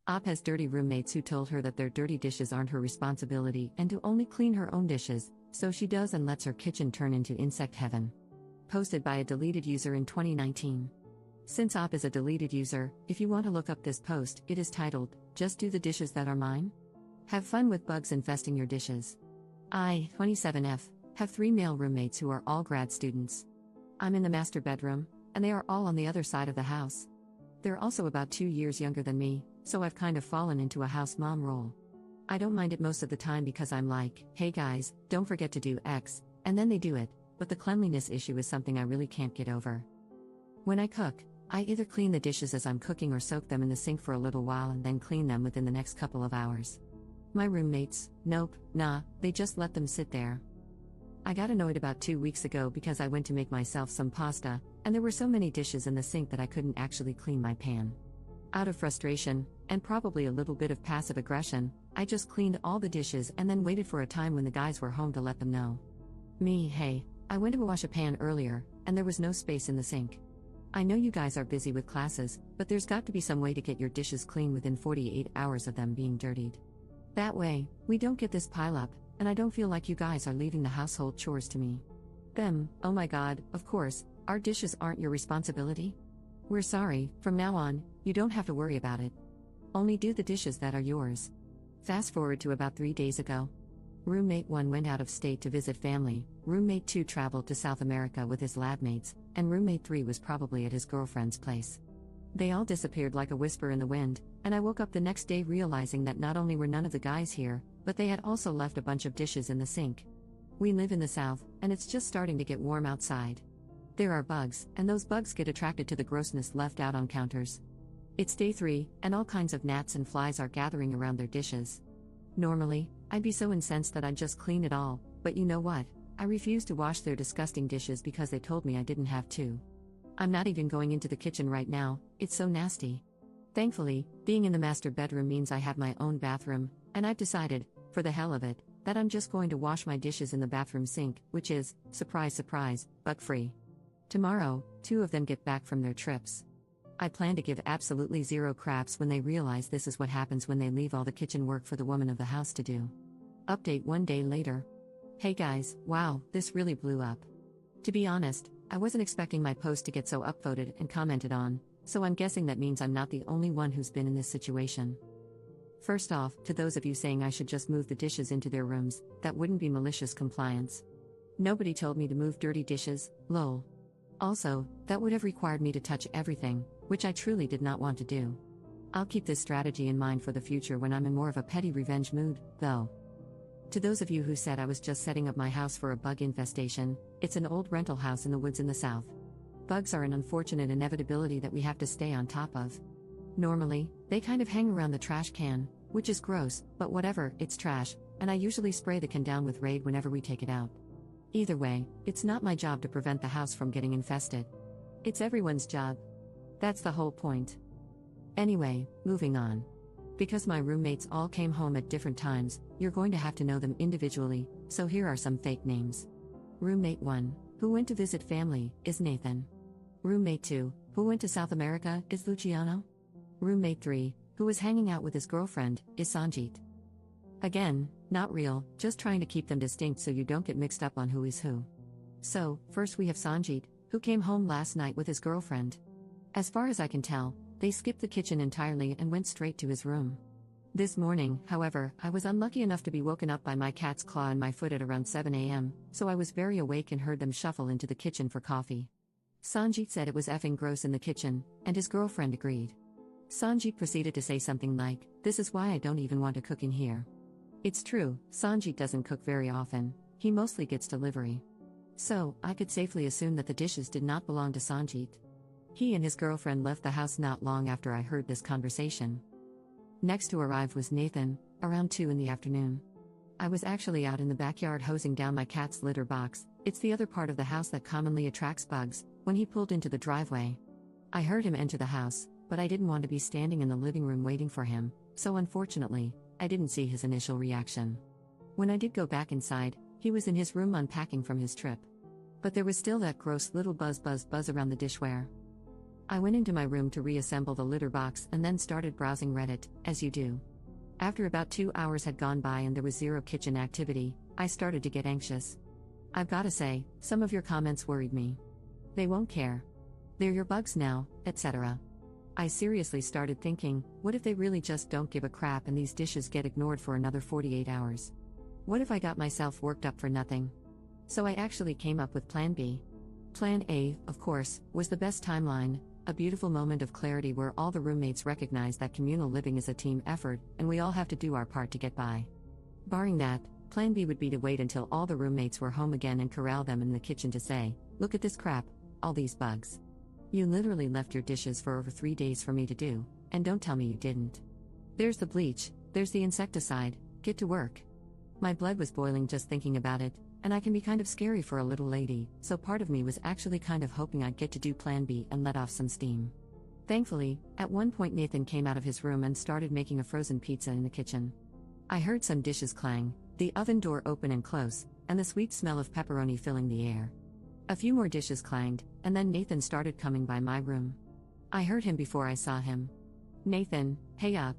Op has dirty roommates who told her that their dirty dishes aren't her responsibility and to only clean her own dishes, so she does and lets her kitchen turn into insect heaven. Posted by a deleted user in 2019. Since Op is a deleted user, if you want to look up this post, it is titled, "Just Do the Dishes That Are Mine?" Have fun with bugs infesting your dishes. I, 27F, have 3 male roommates who are all grad students. I'm in the master bedroom, and they are all on the other side of the house. They're also about 2 years younger than me, so I've kind of fallen into a house mom role. I don't mind it most of the time because I'm like, hey guys, don't forget to do X, and then they do it, but the cleanliness issue is something I really can't get over. When I cook, I either clean the dishes as I'm cooking or soak them in the sink for a little while and then clean them within the next couple of hours. My roommates, nope, nah, they just let them sit there. I got annoyed about 2 weeks ago because I went to make myself some pasta, and there were so many dishes in the sink that I couldn't actually clean my pan. Out of frustration, and probably a little bit of passive aggression, I just cleaned all the dishes and then waited for a time when the guys were home to let them know. Hey, I went to wash a pan earlier, and there was no space in the sink. I know you guys are busy with classes, but there's got to be some way to get your dishes clean within 48 hours of them being dirtied. That way, we don't get this pileup, and I don't feel like you guys are leaving the household chores to me. Them, oh my god, of course, our dishes aren't your responsibility? We're sorry, from now on, you don't have to worry about it. Only do the dishes that are yours. Fast forward to about 3 days ago. Roommate 1 went out of state to visit family, roommate 2 traveled to South America with his lab mates, and roommate 3 was probably at his girlfriend's place. They all disappeared like a whisper in the wind, and I woke up the next day realizing that not only were none of the guys here, but they had also left a bunch of dishes in the sink. We live in the South, and it's just starting to get warm outside. There are bugs, and those bugs get attracted to the grossness left out on counters. It's day 3, and all kinds of gnats and flies are gathering around their dishes. Normally, I'd be so incensed that I'd just clean it all, but you know what? I refuse to wash their disgusting dishes because they told me I didn't have to. I'm not even going into the kitchen right now, it's so nasty. Thankfully, being in the master bedroom means I have my own bathroom, and I've decided, for the hell of it, that I'm just going to wash my dishes in the bathroom sink, which is, surprise surprise, bug-free. Tomorrow, 2 of them get back from their trips. I plan to give absolutely zero craps when they realize this is what happens when they leave all the kitchen work for the woman of the house to do. Update 1 day later. Hey guys, wow, this really blew up. To be honest, I wasn't expecting my post to get so upvoted and commented on, so I'm guessing that means I'm not the only one who's been in this situation. First off, to those of you saying I should just move the dishes into their rooms, that wouldn't be malicious compliance. Nobody told me to move dirty dishes, lol. Also, that would have required me to touch everything, which I truly did not want to do. I'll keep this strategy in mind for the future when I'm in more of a petty revenge mood, though. To those of you who said I was just setting up my house for a bug infestation, it's an old rental house in the woods in the South. Bugs are an unfortunate inevitability that we have to stay on top of. Normally, they kind of hang around the trash can, which is gross, but whatever, it's trash, and I usually spray the can down with Raid whenever we take it out. Either way, it's not my job to prevent the house from getting infested. It's everyone's job. That's the whole point. Anyway, moving on. Because my roommates all came home at different times, you're going to have to know them individually, so here are some fake names. Roommate 1, who went to visit family, is Nathan. Roommate 2, who went to South America, is Luciano. Roommate 3, who was hanging out with his girlfriend, is Sanjit. Again, not real, just trying to keep them distinct so you don't get mixed up on who is who. So, first we have Sanjit, who came home last night with his girlfriend. As far as I can tell, they skipped the kitchen entirely and went straight to his room. This morning, however, I was unlucky enough to be woken up by my cat's claw in my foot at around 7 a.m., so I was very awake and heard them shuffle into the kitchen for coffee. Sanjit said it was effing gross in the kitchen, and his girlfriend agreed. Sanjit proceeded to say something like, "This is why I don't even want to cook in here." It's true, Sanjit doesn't cook very often, he mostly gets delivery. So, I could safely assume that the dishes did not belong to Sanjit. He and his girlfriend left the house not long after I heard this conversation. Next to arrive was Nathan, around 2 in the afternoon. I was actually out in the backyard hosing down my cat's litter box, it's the other part of the house that commonly attracts bugs, when he pulled into the driveway. I heard him enter the house, but I didn't want to be standing in the living room waiting for him, so unfortunately, I didn't see his initial reaction. When I did go back inside, he was in his room unpacking from his trip. But there was still that gross little buzz around the dishware. I went into my room to reassemble the litter box and then started browsing Reddit, as you do. After about 2 hours had gone by and there was zero kitchen activity, I started to get anxious. I've gotta say, some of your comments worried me. They won't care. They're your bugs now, etc. I seriously started thinking, what if they really just don't give a crap and these dishes get ignored for another 48 hours? What if I got myself worked up for nothing? So I actually came up with Plan B. Plan A, of course, was the best timeline, a beautiful moment of clarity where all the roommates recognize that communal living is a team effort and we all have to do our part to get by. Barring that, Plan B would be to wait until all the roommates were home again and corral them in the kitchen to say, look at this crap, all these bugs. You literally left your dishes for over 3 days for me to do, and don't tell me you didn't. There's the bleach, there's the insecticide, get to work. My blood was boiling just thinking about it, and I can be kind of scary for a little lady, so part of me was actually kind of hoping I'd get to do Plan B and let off some steam. Thankfully, at one point Nathan came out of his room and started making a frozen pizza in the kitchen. I heard some dishes clang, the oven door open and close, and the sweet smell of pepperoni filling the air. A few more dishes clanged, and then Nathan started coming by my room. I heard him before I saw him. Nathan, hey up.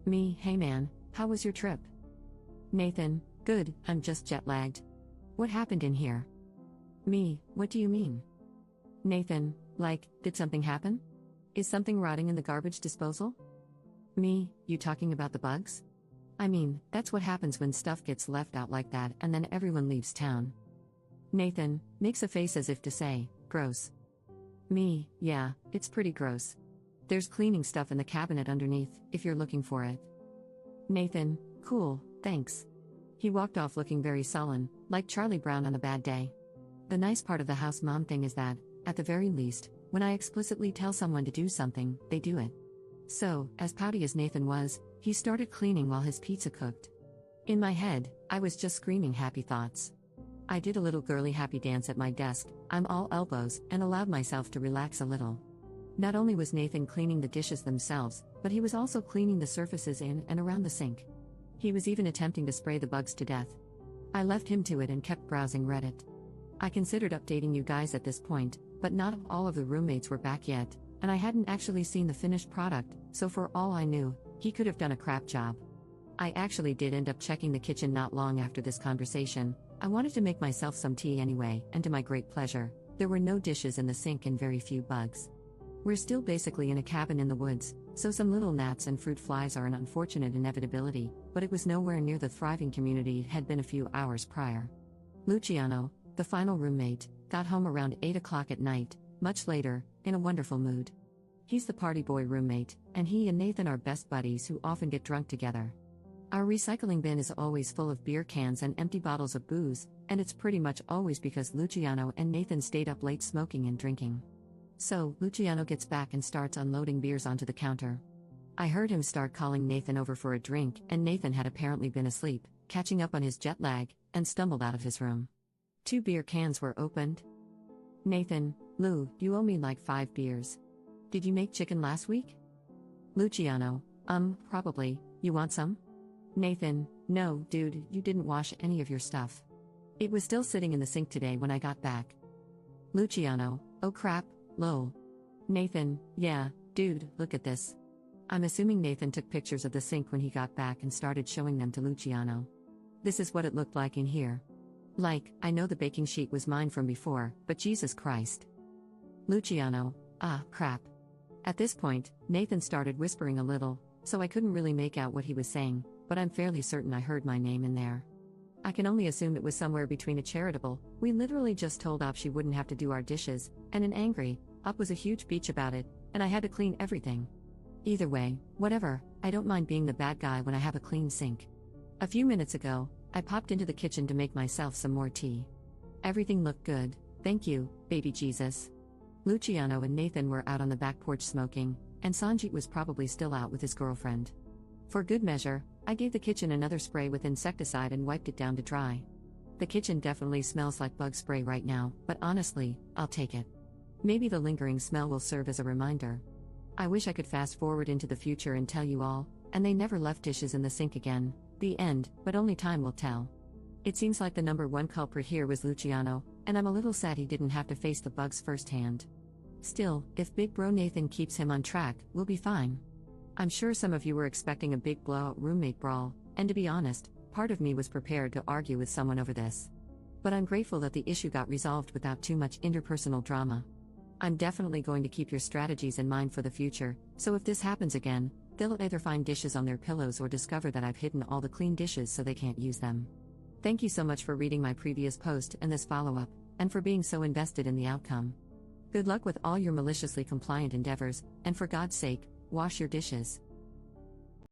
Me, hey man, how was your trip? Nathan, good, I'm just jet lagged. What happened in here? Me, what do you mean? Nathan, like, did something happen? Is something rotting in the garbage disposal? Me, you talking about the bugs? I mean, that's what happens when stuff gets left out like that and then everyone leaves town. Nathan, makes a face as if to say, gross. Me, yeah, it's pretty gross. There's cleaning stuff in the cabinet underneath, if you're looking for it. Nathan, cool, thanks. He walked off looking very sullen, like Charlie Brown on a bad day. The nice part of the house mom thing is that, at the very least, when I explicitly tell someone to do something, they do it. So, as pouty as Nathan was, he started cleaning while his pizza cooked. In my head, I was just screaming happy thoughts. I did a little girly happy dance at my desk, I'm all elbows, and allowed myself to relax a little. Not only was Nathan cleaning the dishes themselves, but he was also cleaning the surfaces in and around the sink. He was even attempting to spray the bugs to death. I left him to it and kept browsing Reddit. I considered updating you guys at this point, but not all of the roommates were back yet, and I hadn't actually seen the finished product, so for all I knew, he could have done a crap job. I actually did end up checking the kitchen not long after this conversation. I wanted to make myself some tea anyway, and to my great pleasure, there were no dishes in the sink and very few bugs. We're still basically in a cabin in the woods, so some little gnats and fruit flies are an unfortunate inevitability, but it was nowhere near the thriving community it had been a few hours prior. Luciano, the final roommate, got home around 8 o'clock at night, much later, in a wonderful mood. He's the party boy roommate, and he and Nathan are best buddies who often get drunk together. Our recycling bin is always full of beer cans and empty bottles of booze, and it's pretty much always because Luciano and Nathan stayed up late smoking and drinking. So, Luciano gets back and starts unloading beers onto the counter. I heard him start calling Nathan over for a drink, and Nathan had apparently been asleep, catching up on his jet lag, and stumbled out of his room. 2 beer cans were opened. Nathan, Lou, you owe me like 5 beers. Did you make chicken last week? Luciano, probably, you want some? Nathan, no, dude, you didn't wash any of your stuff. It was still sitting in the sink today when I got back. Luciano, oh crap, lol. Nathan, yeah, dude, look at this. I'm assuming Nathan took pictures of the sink when he got back and started showing them to Luciano. This is what it looked like in here. Like, I know the baking sheet was mine from before, but Jesus Christ. Luciano, crap. At this point, Nathan started whispering a little, so I couldn't really make out what he was saying, but I'm fairly certain I heard my name in there. I can only assume it was somewhere between a charitable, we literally just told Up she wouldn't have to do our dishes, and an angry, Up was a huge bitch about it, and I had to clean everything. Either way, whatever, I don't mind being the bad guy when I have a clean sink. A few minutes ago, I popped into the kitchen to make myself some more tea. Everything looked good, thank you, baby Jesus. Luciano and Nathan were out on the back porch smoking, and Sanjit was probably still out with his girlfriend. For good measure, I gave the kitchen another spray with insecticide and wiped it down to dry. The kitchen definitely smells like bug spray right now, but honestly, I'll take it. Maybe the lingering smell will serve as a reminder. I wish I could fast forward into the future and tell you all, and they never left dishes in the sink again, the end, but only time will tell. It seems like the number one culprit here was Luciano, and I'm a little sad he didn't have to face the bugs firsthand. Still, if Big Bro Nathan keeps him on track, we'll be fine. I'm sure some of you were expecting a big blowout roommate brawl, and to be honest, part of me was prepared to argue with someone over this. But I'm grateful that the issue got resolved without too much interpersonal drama. I'm definitely going to keep your strategies in mind for the future, so if this happens again, they'll either find dishes on their pillows or discover that I've hidden all the clean dishes so they can't use them. Thank you so much for reading my previous post and this follow-up, and for being so invested in the outcome. Good luck with all your maliciously compliant endeavors, and for God's sake, wash your dishes.